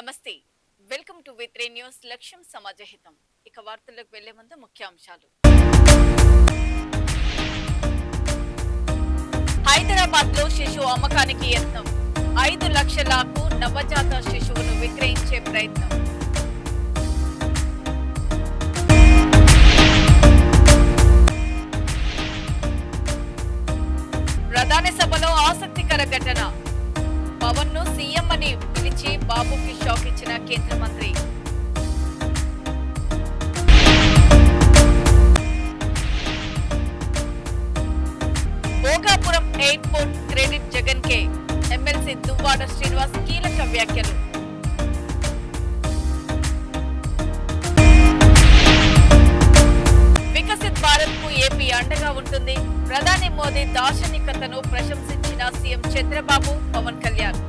నమస్తే welcome to వి3 news లక్ష్యం సమాజహితం ఇక వార్తలకు వెళ్లే ముందు ముఖ్యాంశాలు హైదరాబాద్ లో శిశు అమ్మకానికి యత్నం 5 లక్షలకు నవజాత శిశువును విక్రయించే ప్రయత్నం ప్రధాని సభలో ఆసక్తికర ఘటన పవన్ ను సీఎం అని పిలిచి బాబుకి షాక్ ఇచ్చిన కేంద్ర మంత్రి భోగాపురం ఎయిర్పోర్ట్ క్రెడిట్ జగన్ కే ఎమ్మెల్సీ దువ్వాడ శ్రీనివాస్ కీలక వ్యాఖ్యలు వికసిత్ భారత్ కు ఏపీ అండగా ఉంటుంది ప్రధాని మోదీ దార్శనికతను ప్రశంసించిన సీఎం చంద్రబాబు పవన్ కళ్యాణ్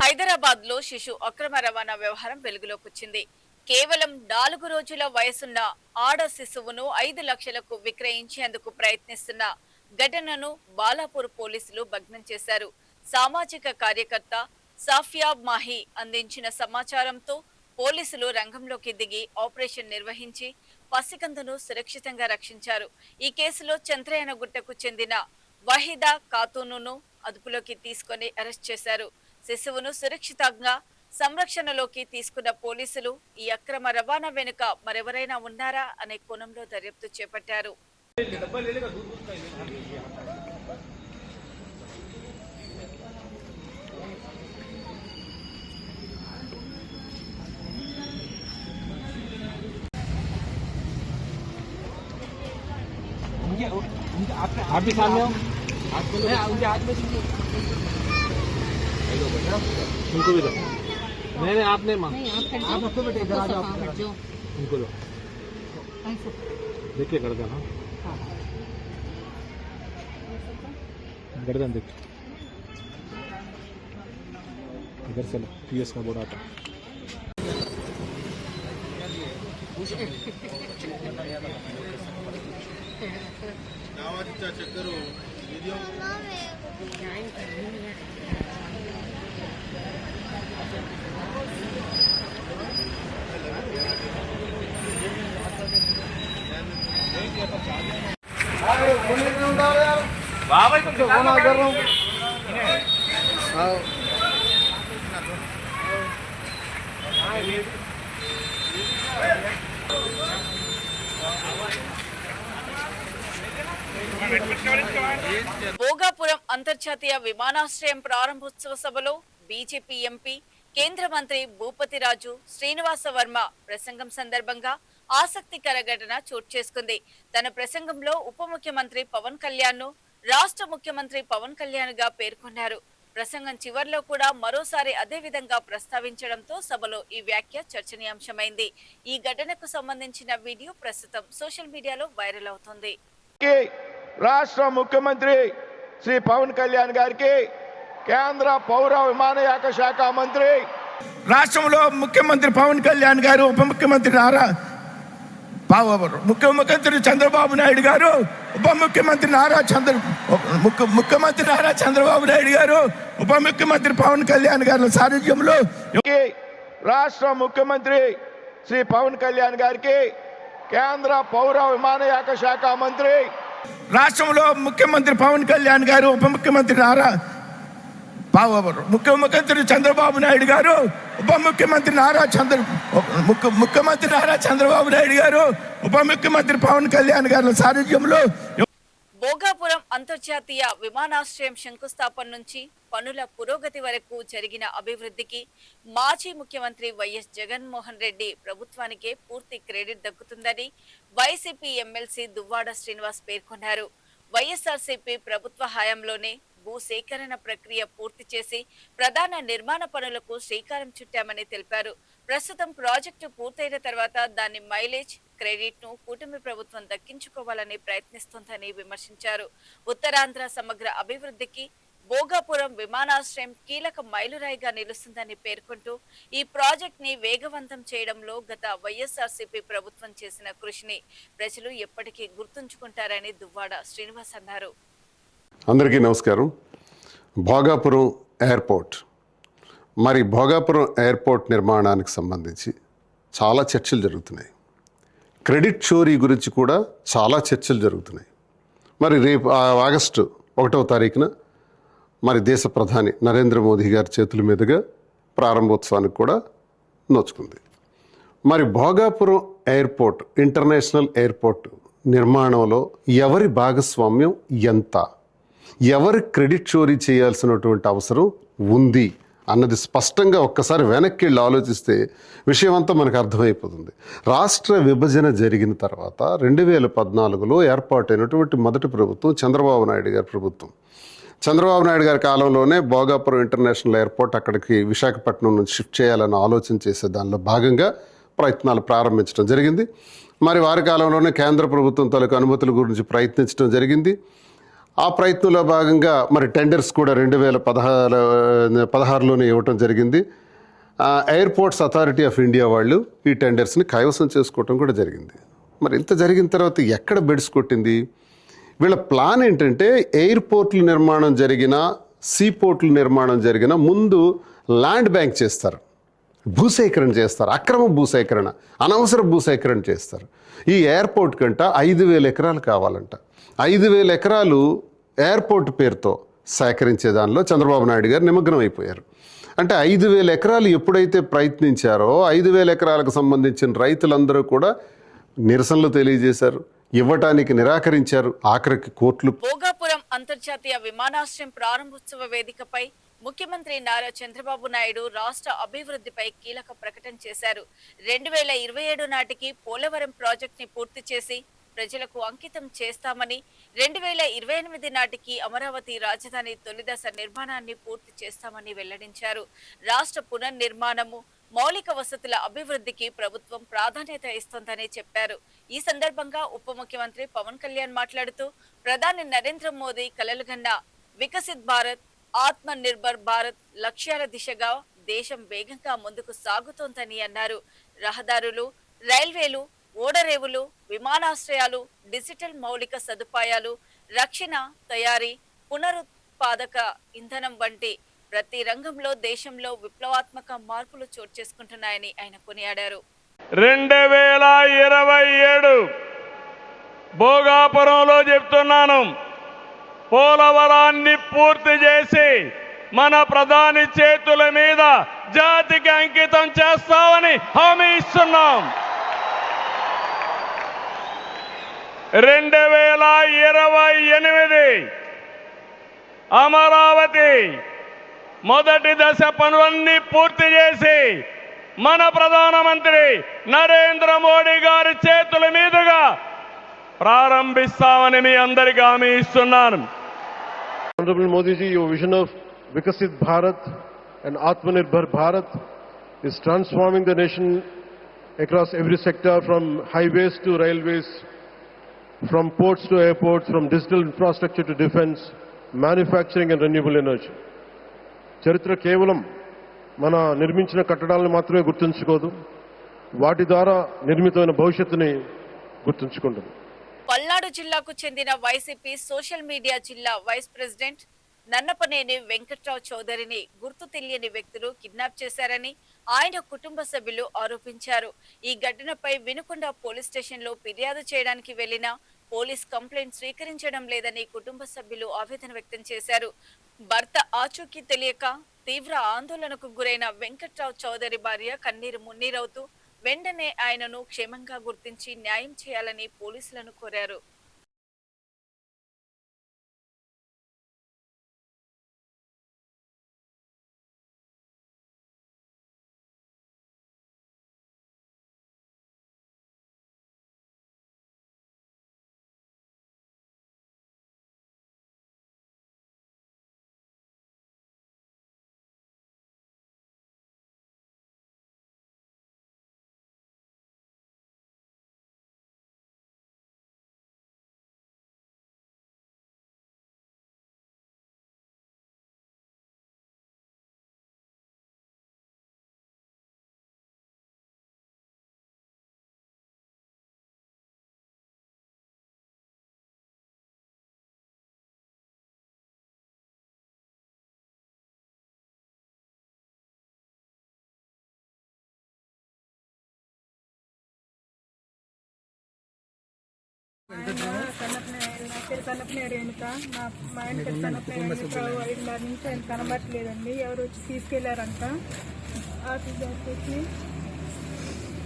హైదరాబాద్ లో శిశు అక్రమ రవాణా వ్యవహారం వెలుగులోకి వచ్చింది. కేవలం 4 రోజుల వయసున్న ఆడ శిశువును 5 లక్షలకు విక్రయించేందుకు ప్రయత్నిస్తున్న ఘటనను బాలాపూర్ పోలీసులు భగ్నం చేశారు. సామాజిక కార్యకర్త సాఫియా మాహి అందించిన సమాచారంతో పోలీసులు రంగంలోకి దిగి ఆపరేషన్ నిర్వహించి పసికందును సురక్షితంగా రక్షించారు. ఈ కేసులో చంద్రయానగుట్టకు చెందిన వహీదా ఖాతూనును అదుపులోకి తీసుకొని అరెస్ట్ చేశారు. శిశువును సురక్షితంగా సంరక్షణలోకి తీసుకున్న పోలీసులు ఈ అక్రమ రవాణా వెనుక మరెవరైనా ఉన్నారా అనే కోణంలో దర్యాప్తు చేపట్టారు. आप भी सामने हो उनके हाथ में उनको भी दो नहीं आपने माँ आप उसको बेटे इधर आ जाओ उनको दो देखिए गर्दन हाँ गर्दन देखिए इधर से PS का बोर्ड आता चक्कर बाबा तुम फोन कर रहा हूँ భోగాపురం అంతర్జాతీయ విమానాశ్రయం ప్రారంభోత్సవ సభలో బీజేపీ ఎంపీ కేంద్ర మంత్రి భూపతిరాజు శ్రీనివాస వర్మ ప్రసంగం సందర్భంగా ఆసక్తికర ఘటన చోటు చేసుకుంది. తన ప్రసంగంలో ఉప ముఖ్యమంత్రి పవన్ కళ్యాణ్ ను రాష్ట్ర ముఖ్యమంత్రి పవన్ కళ్యాణ్ గా పేర్కొన్నారు. ప్రసంగం చివర్లో కూడా మరోసారి అదే విధంగా ప్రస్తావించడంతో సభలో ఈ వ్యాఖ్య చర్చనీయాంశమైంది. ఈ ఘటనకు సంబంధించిన వీడియో ప్రస్తుతం సోషల్ మీడియాలో వైరల్ అవుతోంది. రాష్ట్ర ముఖ్యమంత్రి శ్రీ పవన్ కళ్యాణ్ గారికి కేంద్ర పౌర విమానయాన శాఖ మంత్రి రాష్ట్రంలో ముఖ్యమంత్రి పవన్ కళ్యాణ్ గారు ఉప ముఖ్యమంత్రి ముఖ్యమంత్రి చంద్రబాబు నాయుడు గారు ముఖ్యమంత్రి నారా చంద్రబాబు నాయుడు గారు ఉప ముఖ్యమంత్రి పవన్ కళ్యాణ్ గారి సారథ్యంలో రాష్ట్ర ముఖ్యమంత్రి శ్రీ పవన్ కళ్యాణ్ గారికి కేంద్ర పౌర విమానయాన శాఖ మంత్రి రాష్ట్రంలో ముఖ్యమంత్రి పవన్ కళ్యాణ్ గారు ఉప ముఖ్యమంత్రి ముఖ్యమంత్రి చంద్రబాబు నాయుడు గారు ఉప ముఖ్యమంత్రి చంద్రబాబు నాయుడు గారు ఉప ముఖ్యమంత్రి పవన్ కళ్యాణ్ గారి సారథ్యంలో భోగాపురం అంతర్జాతీయ విమానాశ్రయం శంకుస్థాపన నుంచి పనుల పురోగతి వరకు జరిగిన అభివృద్ధికి మాజీ ముఖ్యమంత్రి వైఎస్ జగన్మోహన్ రెడ్డి ప్రభుత్వానికే పూర్తి క్రెడిట్ దక్కుతుందని వైసీపీ ఎమ్మెల్సీ దువ్వాడ శ్రీనివాస్ పేర్కొన్నారు. వైఎస్ఆర్సీపీ ప్రభుత్వ హయాంలోనే భూసేకరణ ప్రక్రియ పూర్తి చేసి ప్రధాన నిర్మాణ పనులకు శ్రీకారం చుట్టామని తెలిపారు. ప్రస్తుతం ప్రాజెక్టు పూర్తయిన తర్వాత దాని మైలేజ్ క్రెడిట్ ను కూటమి ప్రభుత్వం దక్కించుకోవాలని ప్రయత్నిస్తోందని విమర్శించారు. ఉత్తరాంధ్ర సమగ్ర అభివృద్ధికి భోగాపురం విమానాశ్రయం కీలక మైలురాయిగా నిలుస్తుందని పేర్కొంటూ ఈ ప్రాజెక్ట్ ని వేగవంతం చేయడంలో గత వైఎస్ఆర్సీపీ ప్రభుత్వం చేసిన కృషిని ప్రజలు ఎప్పటికీ గుర్తుంచుకుంటారని దువ్వాడ శ్రీనివాస్ అన్నారు. అందరికీ నమస్కారం. భోగాపురం ఎయిర్పోర్ట్. మరి భోగాపురం ఎయిర్పోర్ట్ నిర్మాణానికి సంబంధించి చాలా చర్చలు జరుగుతున్నాయి. క్రెడిట్ చోరీ గురించి కూడా చాలా చర్చలు జరుగుతున్నాయి. మరి రేపు ఆగస్టు 1వ తారీఖున మరి దేశ ప్రధాని నరేంద్ర మోదీ గారి చేతుల మీదుగా ప్రారంభోత్సవానికి కూడా నోచుకుంది. మరి భోగాపురం ఎయిర్పోర్ట్, ఇంటర్నేషనల్ ఎయిర్పోర్ట్ నిర్మాణంలో ఎవరి భాగస్వామ్యం ఎంత, ఎవరి క్రెడిట్ చోరీ చేయాల్సినటువంటి అవసరం ఉంది అన్నది స్పష్టంగా ఒక్కసారి వెనక్కి వెళ్ళి ఆలోచిస్తే విషయం అంతా మనకు అర్థమైపోతుంది. రాష్ట్ర విభజన జరిగిన తర్వాత 2014లో ఏర్పాటైనటువంటి మొదటి ప్రభుత్వం చంద్రబాబు నాయుడు గారి ప్రభుత్వం. చంద్రబాబు నాయుడు గారి కాలంలోనే భోగాపురం ఇంటర్నేషనల్ ఎయిర్పోర్ట్ అక్కడికి విశాఖపట్నం నుంచి షిఫ్ట్ చేయాలని ఆలోచన చేసే దానిలో భాగంగా ప్రయత్నాలు ప్రారంభించడం జరిగింది. మరి వారి కాలంలోనే కేంద్ర ప్రభుత్వం తాలూకు అనుమతుల గురించి ప్రయత్నించడం జరిగింది. ఆ ప్రయత్నంలో భాగంగా మరి టెండర్స్ కూడా 2016లోనే ఇవ్వటం జరిగింది. ఎయిర్పోర్ట్స్ అథారిటీ ఆఫ్ ఇండియా వాళ్ళు ఈ టెండర్స్ని కైవసం చేసుకోవటం కూడా జరిగింది. మరి ఇంత జరిగిన తర్వాత ఎక్కడ బెడ్స్ కొట్టింది? వీళ్ళ ప్లాన్ ఏంటంటే ఎయిర్పోర్ట్ల నిర్మాణం జరిగిన, సీపోర్ట్ల నిర్మాణం జరిగిన ముందు ల్యాండ్ బ్యాంక్ చేస్తారు, భూసేకరణ చేస్తారు, అక్రమ భూసేకరణ, అనవసర భూసేకరణ చేస్తారు. ఈ ఎయిర్పోర్ట్ కంట 5,000 ఎకరాలు కావాలంట. 5,000 ఎకరాలు ఎయిర్పోర్ట్ పేరుతో సేకరించే దానిలో చంద్రబాబు నాయుడు గారు నిమగ్నం అయిపోయారు. అంటే 5,000 ఎకరాలు ఎప్పుడైతే ప్రయత్నించారో 5,000 ఎకరాలకు సంబంధించిన రైతులందరూ కూడా నిరసనలు తెలియజేశారు, ఇవ్వటానికి నిరాకరించారు. ఆఖరికి కోర్టులు. భోగాపురం అంతర్జాతీయ విమానాశ్రయం ప్రారంభోత్సవ వేదికపై ముఖ్యమంత్రి నారా చంద్రబాబు నాయుడు రాష్ట్ర అభివృద్ధిపై కీలక ప్రకటన చేశారు. 2027 నాటికి పోలవరం ప్రాజెక్ట్ ని పూర్తి చేసి ప్రజలకు అంకితం చేస్తామని, 2028 నాటికి అమరావతి రాజధాని తొలిదశ నిర్మాణాన్ని పూర్తి చేస్తామని వెల్లడించారు. రాష్ట్ర పునర్నిర్మాణము, మౌలిక వసతుల అభివృద్ధికి ప్రభుత్వం ప్రాధాన్యత ఇస్తోందని చెప్పారు. ఈ సందర్భంగా ఉప ముఖ్యమంత్రి పవన్ కళ్యాణ్ మాట్లాడుతూ ప్రధాని నరేంద్ర మోదీ కలలుగన్న వికసిత్ భారత్, ఆత్మ నిర్భర్ భారత్ లక్ష్యాల దిశగా దేశం వేగంగా ముందుకు సాగుతోందని అన్నారు. రహదారులు, రైల్వేలు, ఓడరేవులు, విమానాశ్రయాలు, డిజిటల్ మౌలిక సదుపాయాలు, రక్షణ, తయారీ, పునరుత్పాదక ఇంధనం వంటి ప్రతి రంగంలో దేశంలో విప్లవాత్మక మార్పులు చోటు చేసుకుంటున్నాయని ఆయన కొనియాడారు. 2027 భోగాపురంలో చెప్తున్నాను, పోలవరాన్ని పూర్తి చేసి మన ప్రధాని చేతుల మీద జాతికి అంకితం చేస్తామని హామీ ఇస్తున్నాం. 2028 అమరావతి మొదటి దశ పనులన్నీ పూర్తి చేసి మన ప్రధానమంత్రి నరేంద్ర మోడీ గారి చేతుల మీదుగా ప్రారంభిస్తామని మీ అందరికీ హామీ ఇస్తున్నాను. Honorable Modi ji, your vision of Vikasit Bharat and Atmanirbhar Bharat is transforming the nation across every sector, from highways to railways, from ports to airports, from digital infrastructure to defense, manufacturing and renewable energy. చరిత్ర కేవలం మన నిర్మించిన కట్టడాలను మాత్రమే గుర్తుంచుకోదు, వాటి ద్వారా నిర్మితమైన భవిష్యత్తుని గుర్తుంచుకుంటుంది. పల్నాడు జిల్లాకు చెందిన వైసీపీ సోషల్ మీడియా జిల్లా వైస్ ప్రెసిడెంట్ నన్నపనేని వెంకట్రావు చౌదరిని గుర్తు తెలియని వ్యక్తులు కిడ్నాప్ చేశారని ఆయన కుటుంబ సభ్యులు ఆరోపించారు. ఈ ఘటనపై వినుకొండ పోలీస్ స్టేషన్ లో ఫిర్యాదు చేయడానికి వెళ్లిన పోలీస్ కంప్లైంట్ స్వీకరించడం లేదని కుటుంబ సభ్యులు ఆవేదన వ్యక్తం చేశారు. భర్త ఆచూకీ తెలియక తీవ్ర ఆందోళనకు గురైన వెంకట్రావు చౌదరి భార్య కన్నీరు మున్నీరవుతూ వెంటనే ఆయనను క్షేమంగా గుర్తించి న్యాయం చేయాలని పోలీసులను కోరారు. కన్నపనే రేణుక మా ఆయన కన్నపనే రేణుక 5 నుంచి ఆయన కనబట్టలేదండి. ఎవరు వచ్చి తీసుకెళ్లారంట. ఆఫీస్ దగ్గరికి వచ్చి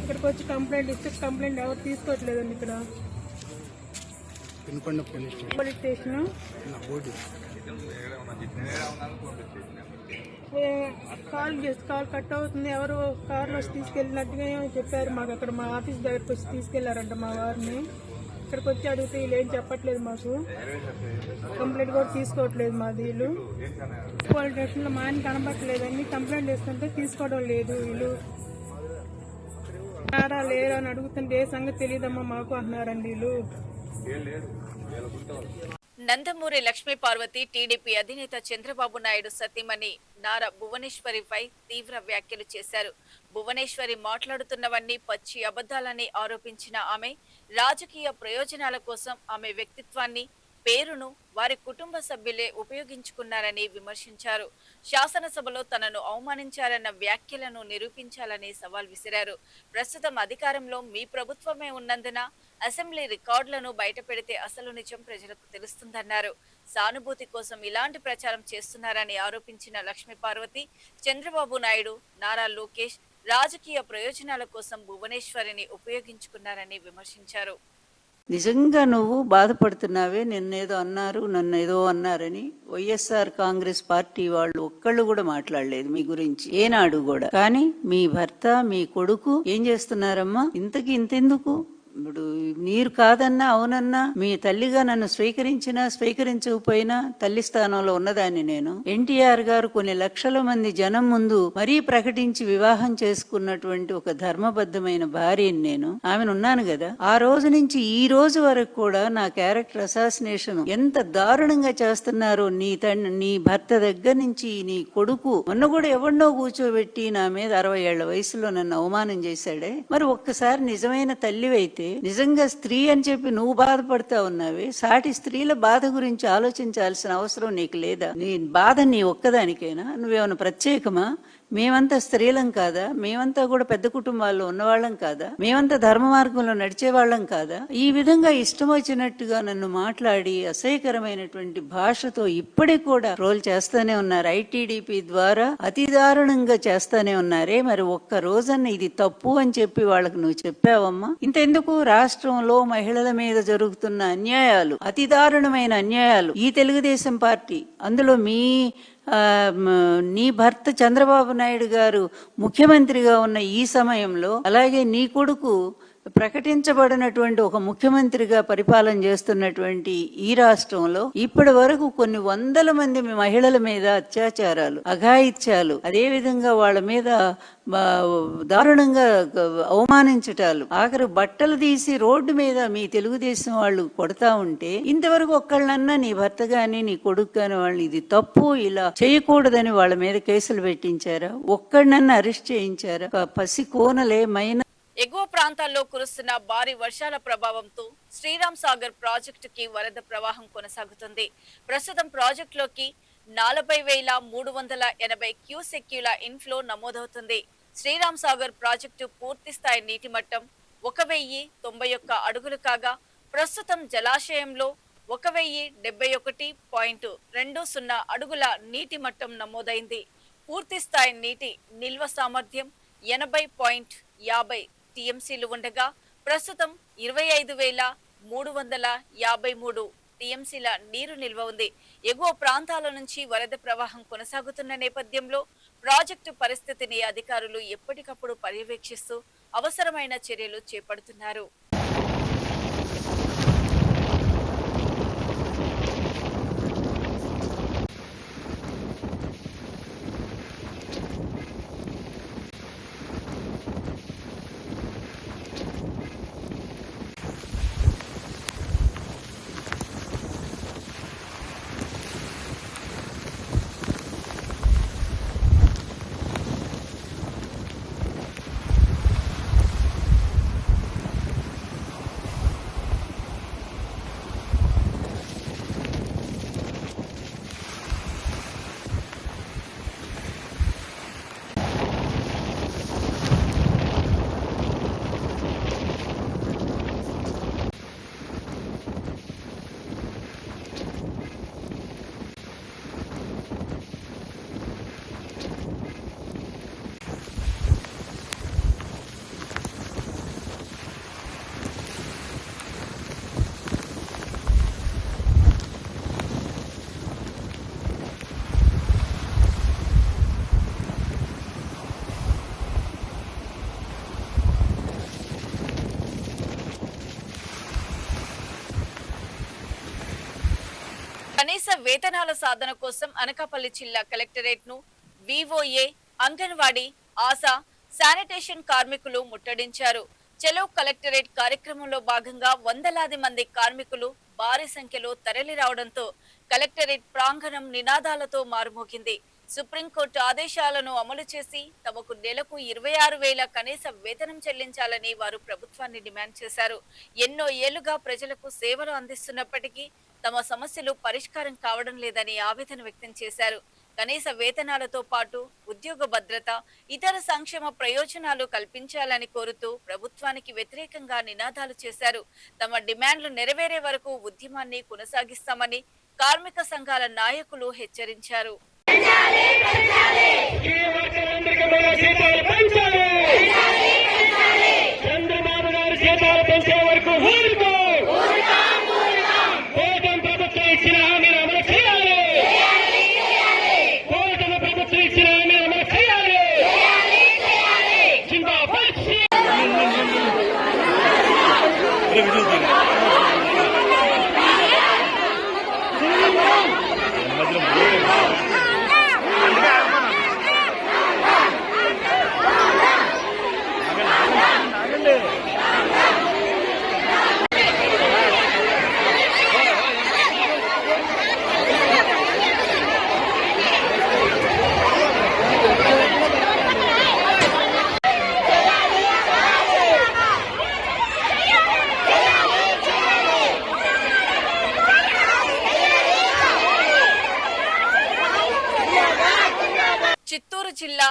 ఇక్కడికి వచ్చి కంప్లైంట్ ఇస్తే కంప్లైంట్ ఎవరు తీసుకోవట్లేదండి. ఇక్కడ పోలీస్ స్టేషన్ కాల్ కట్ అవుతుంది. ఎవరు కార్లో వచ్చి తీసుకెళ్ళినట్టుగా చెప్పారు మాకు. అక్కడ మా ఆఫీస్ దగ్గరకు వచ్చి తీసుకెళ్లారంట మా వారిని. ఇక్కడికి వచ్చి అడిగితే వీళ్ళు ఏం చెప్పట్లేదు, మాకు కంప్లైంట్ కూడా తీసుకోవట్లేదు. మాది వీళ్ళు పోలీస్ స్టేషన్లో మా ఆయన కనబట్టలేదని కంప్లైంట్ చేస్తుంటే తీసుకోవడం లేదు. వీళ్ళు లేరా అని అడుగుతుంటే ఏ సంగతి తెలియదమ్మా మాకు అంటున్నారండి వీళ్ళు. నందమూరి లక్ష్మీ పార్వతి టీడీపీ అధినేత చంద్రబాబు నాయుడు సతీమణి నారా భువనేశ్వరిపై తీవ్ర వ్యాఖ్యలు చేశారు. భువనేశ్వరి మాట్లాడుతున్నవన్నీ పచ్చి అబద్ధాలని ఆరోపించిన ఆమె రాజకీయ ప్రయోజనాల కోసం ఆమె వ్యక్తిత్వాన్ని, పేరును వారి కుటుంబ సభ్యులే ఉపయోగించుకున్నారని విమర్శించారు. శాసనసభలో తనను అవమానించారన్న వ్యాఖ్యలను నిరూపించాలని సవాల్ విసిరారు. ప్రస్తుతం అధికారంలో మీ ప్రభుత్వమే ఉన్నందున అసెంబ్లీ రికార్డులను బయటపెడితే అసలు నిజం ప్రజలకు తెలుస్తుందన్నారు. సానుభూతి కోసం ఇలాంటి ప్రచారం చేస్తున్నారని ఆరోపించిన లక్ష్మీ పార్వతి చంద్రబాబు నాయుడు, నారా లోకేష్ రాజకీయ ప్రయోజనాల కోసం భువనేశ్వరిని ఉపయోగించుకున్నారని విమర్శించారు. నిజంగా నువ్వు బాధపడుతున్నావే, నిన్నేదో అన్నారు, నన్నేదో అన్నారని వైఎస్ఆర్ కాంగ్రెస్ పార్టీ వాళ్ళు ఒక్కళ్ళు కూడా మాట్లాడలేదు మీ గురించి ఏనాడు కూడా. కానీ మీ భర్త, మీ కొడుకు ఏం చేస్తున్నారమ్మా? ఇంతెందుకు? ఇప్పుడు మీరు కాదన్నా అవునన్నా మీ తల్లిగా నన్ను స్వీకరించినా స్వీకరించకపోయినా తల్లి స్థానంలో ఉన్నదాన్ని నేను. ఎన్టీఆర్ గారు కొన్ని లక్షల మంది జనం ముందు మరీ ప్రకటించి వివాహం చేసుకున్నటువంటి ఒక ధర్మబద్ధమైన భార్యని నేను. ఆమెను ఉన్నాను కదా. ఆ రోజు నుంచి ఈ రోజు వరకు కూడా నా క్యారెక్టర్ అసాసినేషన్ ఎంత దారుణంగా చేస్తున్నారో నీ భర్త దగ్గర నుంచి నీ కొడుకు. మొన్న కూడా ఎవరినో కూర్చోబెట్టి నా మీద 60 ఏళ్ల వయసులో నన్ను అవమానం చేశాడే. మరి ఒక్కసారి నిజమైన తల్లివైతే, నిజంగా స్త్రీ అని చెప్పి నువ్వు బాధపడతా ఉన్నావే, సాటి స్త్రీల బాధ గురించి ఆలోచించాల్సిన అవసరం నీకు లేదా? నీ బాధ నీ ఒక్కదానికైనా? నువ్వేమైనా ప్రత్యేకమా? మేమంతా స్త్రీలం కాదా? మేమంతా కూడా పెద్ద కుటుంబాల్లో ఉన్నవాళ్ళం కాదా? మేమంతా ధర్మ మార్గంలో నడిచేవాళ్ళం కాదా? ఈ విధంగా ఇష్టం వచ్చినట్టుగా నన్ను మాట్లాడి అసహ్యకరమైనటువంటి భాషతో ఇప్పటికి కూడా ట్రోల్ చేస్తానే ఉన్నారు. ఐటీడీపీ ద్వారా అతి దారుణంగా చేస్తానే ఉన్నారే. మరి ఒక్క రోజన్న ఇది తప్పు అని చెప్పి వాళ్ళకు నువ్వు చెప్పావమ్మా? ఇంతెందుకు? రాష్ట్రంలో మహిళల మీద జరుగుతున్న అన్యాయాలు, అతి దారుణమైన అన్యాయాలు, ఈ తెలుగుదేశం పార్టీ, అందులో నీ భర్త చంద్రబాబు నాయుడు గారు ముఖ్యమంత్రిగా ఉన్న ఈ సమయంలో, అలాగే నీ కొడుకు ప్రకటించబడినటువంటి ఒక ముఖ్యమంత్రిగా పరిపాలన చేస్తున్నటువంటి ఈ రాష్ట్రంలో ఇప్పటి వరకు కొన్ని వందల మంది మహిళల మీద అత్యాచారాలు, అఘాయిత్యాలు, అదేవిధంగా వాళ్ళ మీద దారుణంగా అవమానించటాలు, ఆఖరు బట్టలు తీసి రోడ్డు మీద మీ తెలుగుదేశం వాళ్ళు కొడతా ఉంటే ఇంతవరకు ఒక్కళ్ళన్నా నీ భర్త గాని నీ కొడుకు గాని వాళ్ళు ఇది తప్పు, ఇలా చేయకూడదని వాళ్ళ మీద కేసులు పెట్టించారా? ఒక్కడినన్నా అరెస్ట్ చేయించారా? పసి కోనలే మైన ఎగువ ప్రాంతాల్లో కురుస్తున్న భారీ వర్షాల ప్రభావంతో శ్రీరామ్ సాగర్ ప్రాజెక్టుకి వరద ప్రవాహం కొనసాగుతుంది. ప్రస్తుతం ప్రాజెక్టులోకి 40,380 క్యూసెక్యుల ఇన్ఫ్లో నమోదవుతుంది. శ్రీరామ్ సాగర్ ప్రాజెక్టు పూర్తి స్థాయి నీటి మట్టం 1,091 అడుగులు కాగా ప్రస్తుతం జలాశయంలో 1,071.20 అడుగుల నీటి మట్టం నమోదైంది. పూర్తి స్థాయి నీటి నిల్వ సామర్థ్యం 80.50 టీఎంసీలు ఉండగా ప్రస్తుతం 25,353 టీఎంసీల నీరు నిల్వ ఉంది. ఎగువ ప్రాంతాల నుంచి వరద ప్రవాహం కొనసాగుతున్న నేపథ్యంలో ప్రాజెక్టు పరిస్థితిని అధికారులు ఎప్పటికప్పుడు పర్యవేక్షిస్తూ అవసరమైన చర్యలు చేపడుతున్నారు. కనీస వేతనాల సాధన కోసం అనకాపల్లి జిల్లా కలెక్టరేట్ ను వివోఏ, అంగన్వాడీ, ఆశా, శానిటేషన్ కార్మికులు ముట్టడించారు. చలో కలెక్టరేట్ కార్యక్రమంలో భాగంగా వందలాది మంది కార్మికులు భారీ సంఖ్యలో తరలి రావడంతో కలెక్టరేట్ ప్రాంగణం నినాదాలతో మారుమోగింది. సుప్రీంకోర్టు ఆదేశాలను అమలు చేసి తమకు నెలకు 26,000 కనీస వేతనం చెల్లించాలని వారు ప్రభుత్వాన్ని డిమాండ్ చేశారు. ఎన్నో ఏళ్లుగా ప్రజలకు సేవలు అందిస్తున్నప్పటికీ తమ సమస్యలు పరిష్కారం కావడం లేదని ఆవేదన వ్యక్తం చేశారు. కనీస వేతనాలతో పాటు ఉద్యోగ భద్రత, ఇతర సంక్షేమ ప్రయోజనాలు కల్పించాలని కోరుతూ ప్రభుత్వానికి వ్యతిరేకంగా నినాదాలు చేశారు. తమ డిమాండ్లు నెరవేరే వరకు ఉద్యమాన్ని కొనసాగిస్తామని కార్మిక సంఘాల నాయకులు హెచ్చరించారు. చంద్రబాబు గారు జీతాలు పెంచే వరకు కూటమి ప్రభుత్వం ఇచ్చిన హామీలు అమలు చేయాలి. కూటమి ప్రభుత్వం ఇచ్చిన హామీలు అమలు చేయాలి. జిందాబాద్. చిత్తూరు జిల్లా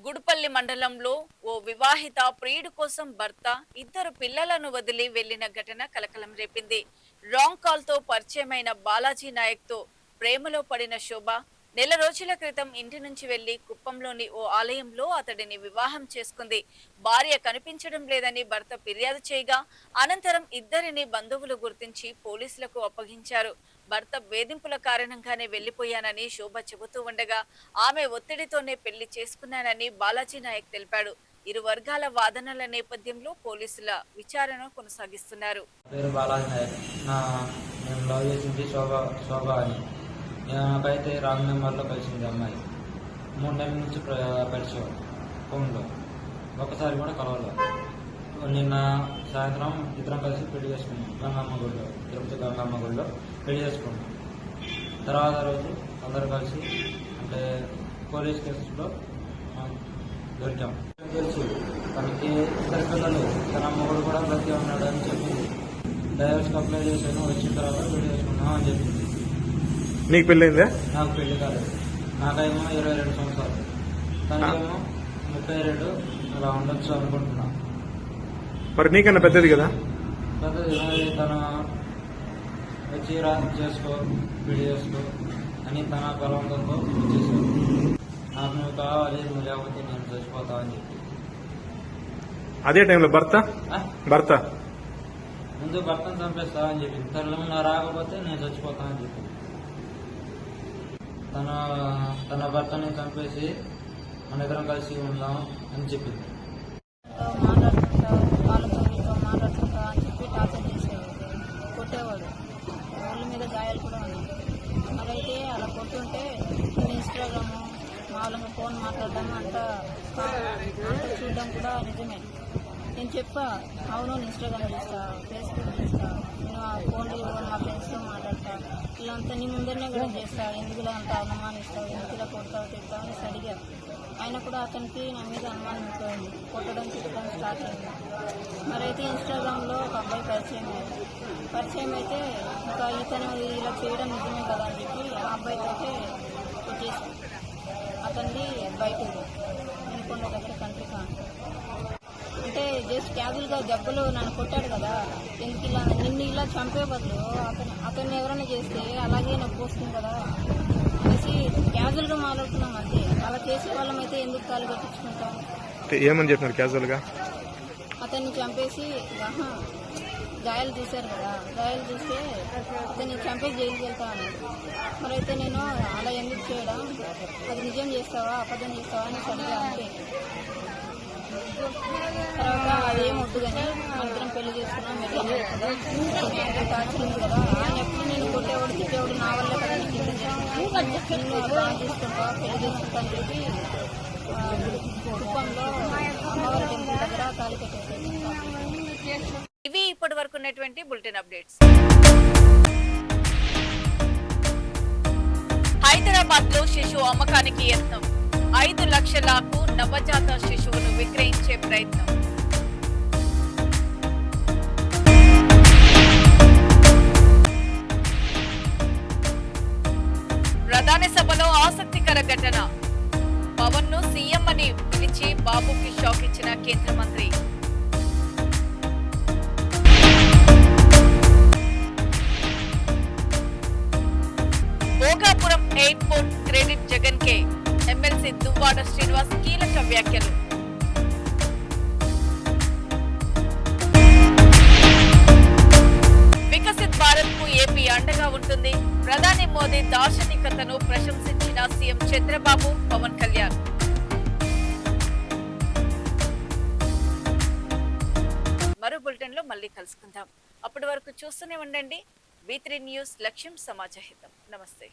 గుడిపల్లి మండలంలో ఓ వివాహిత ప్రియుడు కోసం భర్త 2 పిల్లలను వదిలి వెళ్లిన ఘటన కలకలం రేపింది. రాంగ్ కాల్ తో పరిచయమైన బాలాజీ నాయక్ తో ప్రేమలో పడిన శోభ నెల రోజుల క్రితం ఇంటి నుంచి వెళ్లి కుప్పంలోని ఓ ఆలయంలో అతడిని వివాహం చేసుకుంది. భార్య కనిపించడం లేదని భర్త ఫిర్యాదు చేయగా అనంతరం ఇద్దరిని బంధువులు గుర్తించి పోలీసులకు అప్పగించారు. భర్త వేధింపుల కారణంగానే వెళ్లిపోయానని శోభ చెబుతూ ఉండగా ఆమె ఒత్తిడితోనే పెళ్లి చేసుకున్నానని బాలాజీ నాయక్ తెలిపాడు. ఇరు వర్గాల వాదనల నేపథ్యంలో పోలీసుల విచారణ కొనసాగిస్తున్నారు. పేరు బాలాజీ నాయక్. నేను లవ్ చేసింది శోభ అని. నాకైతే రాంగ్ నెంబర్లో కలిసింది అమ్మాయి. 3 నెలల నుంచి పరిచయం ఫోన్లో, ఒకసారి కూడా కలవలేదు. నిన్న సాయంత్రం ఇద్దరం కలిసి పెళ్లి చేసుకున్నాం గంగమ్మ గుడిలో, తిరుపతి గంగమ్మ గుడిలో పెళ్లి చేసుకున్నాం. తర్వాత రోజు అందరూ కలిసి అంటే పోలీస్ కేసులో దొరికాం. తెలుసు తనకి 2 పిల్లలు, తన అమ్మగుడు కూడా బ్రతికే ఉన్నాడు అని చెప్పింది. డైవర్స్కి అప్లై చేశాను, వచ్చిన తర్వాత పెళ్లి చేసుకున్నాం అని చెప్పింది. నీకు పెళ్ళైందా? నాకు పెళ్లి కాలేదు. నాకేమో 22 సంవత్సరాలు, తనకేమో 32. అలా ఉండొచ్చు అనుకుంటున్నా. మరి నీకన్నా పెద్దది కదా? పెద్దది. తను వచ్చి చేసుకో పెళ్లి చేసుకో అని తన బలవంతంతో వచ్చేసాడు. నాకు నువ్వు కావాలి, నువ్వు లేకపోతే నేను చచ్చిపోతావు అని చెప్పి. అదే టైంలో భర్త ముందు భర్తను చంపేస్తా అని చెప్పి, తన రాకపోతే నేను చచ్చిపోతా అని చెప్పి తన భర్తని చంపేసి మన ఇద్దరం కలిసి ఉందాం అని చెప్పింది. వాళ్ళతో మాట్లాడుతుంటా అని చెప్పి టార్చర్ చేసేవాడు, కొట్టేవాడు. వాళ్ళ మీద గాయాలు కూడా ఉన్నాయి. మరైతే అలా కొట్టుంటే ఇన్స్టాగ్రామ్ మామూలుగా ఫోన్ మాట్లాడడం అంతా చూడడం కూడా నిజమే. నేను చెప్పా, అవును ఇన్స్టాగ్రామ్ చూస్తా, ఫేస్బుక్ చూస్తా, నేను ఆ ఫోన్లో మా ఫ్రెండ్స్తో మాట్లాడతా, ఇలాంతా నీ ముందరనే కూడా చేస్తా, ఎందుకు ఇలా అంత అనుమానిస్తావు, ఎందుకు ఇలా కొడతావు తిడతావు అని అడిగా. ఆయన కూడా అతనికి నా మీద అనుమానం ఎక్కువైంది, కొట్టడం తిట్టడం స్టార్ట్ అయింది. మరైతే ఇన్స్టాగ్రామ్లో ఒక అబ్బాయి పరిచయం అయితే ఇంకా ఇతను ఇలా చేయడం నిజమే కదా అని చెప్పి ఆ అబ్బాయితో వచ్చేసి అతన్ని బయటకు వినుకొండ దగ్గర కంట్రీ అంటే జస్ట్ క్యాజువల్గా దెబ్బలు నన్ను కొట్టాడు కదా, ఎందుకు ఇలా నిన్ను ఇలా చంపే బదులు అతన్ని ఎవరైనా చేస్తే అలాగే నొప్పి వస్తుంది కదా అనేసి క్యాజువల్గా మాట్లాడుతున్నాం అంతే. అలా చేసే వాళ్ళమైతే ఎందుకు కాలు కట్టించుకుంటాం? ఏమని చెప్పినారు క్యాజువల్గా? అతన్ని చంపేసి గాయాలు తీశారు కదా, గాయాలు తీస్తే అతన్ని చంపేసి జైలుకి వెళ్తామని. మరైతే నేను అలా ఎందుకు చేయడం, అది నిజం చేస్తావా అబద్ధం చేస్తావా అని అడిగా అంతే. తర్వాత అదేం వద్దు కానీ మనిద్దరం పెళ్లి చేసుకున్నాం మెల్లగా టార్చర్ ఉంది కదా ఆయన ఎప్పుడు నేను కొట్టేవాడు తిట్టేవాడు నా వల్ల కదా నేను బాగా చేసుకుంటా పెళ్లి చేసుకుంటా అని చెప్పి కుప్పంలో అమ్మవారి టెంపుల్ దగ్గర తాళి కట్టేసాడు. ఇవి ఇప్పటి వరకు ఉన్నటువంటి బులెటిన్ అప్డేట్స్. హైదరాబాద్ లో శిశువు అమ్మకానికి యత్నం. 5 లక్షలకు నవజాత శిశువును విక్రయించే ప్రయత్నం. ప్రధాని సభలో ఆసక్తికర ఘటన. పవన్ ను సీఎం అని పిలిచి బాబుకి షాక్ ఇచ్చిన కేంద్ర మంత్రి. భోగాపురం ఎయిర్పోర్ట్ క్రెడిట్ జగన్ కే. ఎమ్మెల్సీ దువ్వాడ శ్రీనివాస్ కీలక వ్యాఖ్యలు. వికసిత్ భారత్ కు ఏపీ అండగా ఉంటుంది. ప్రధాని మోదీ దార్శనికతను ప్రశంసించిన సీఎం చంద్రబాబు, పవన్ కళ్యాణ్. మరో బులెటిన్ లో మళ్ళీ కలుసుకుందాం. అప్పటి వరకు చూస్తూనే ఉండండి V3 న్యూస్. లక్ష్యం సమాజహితం. నమస్తే.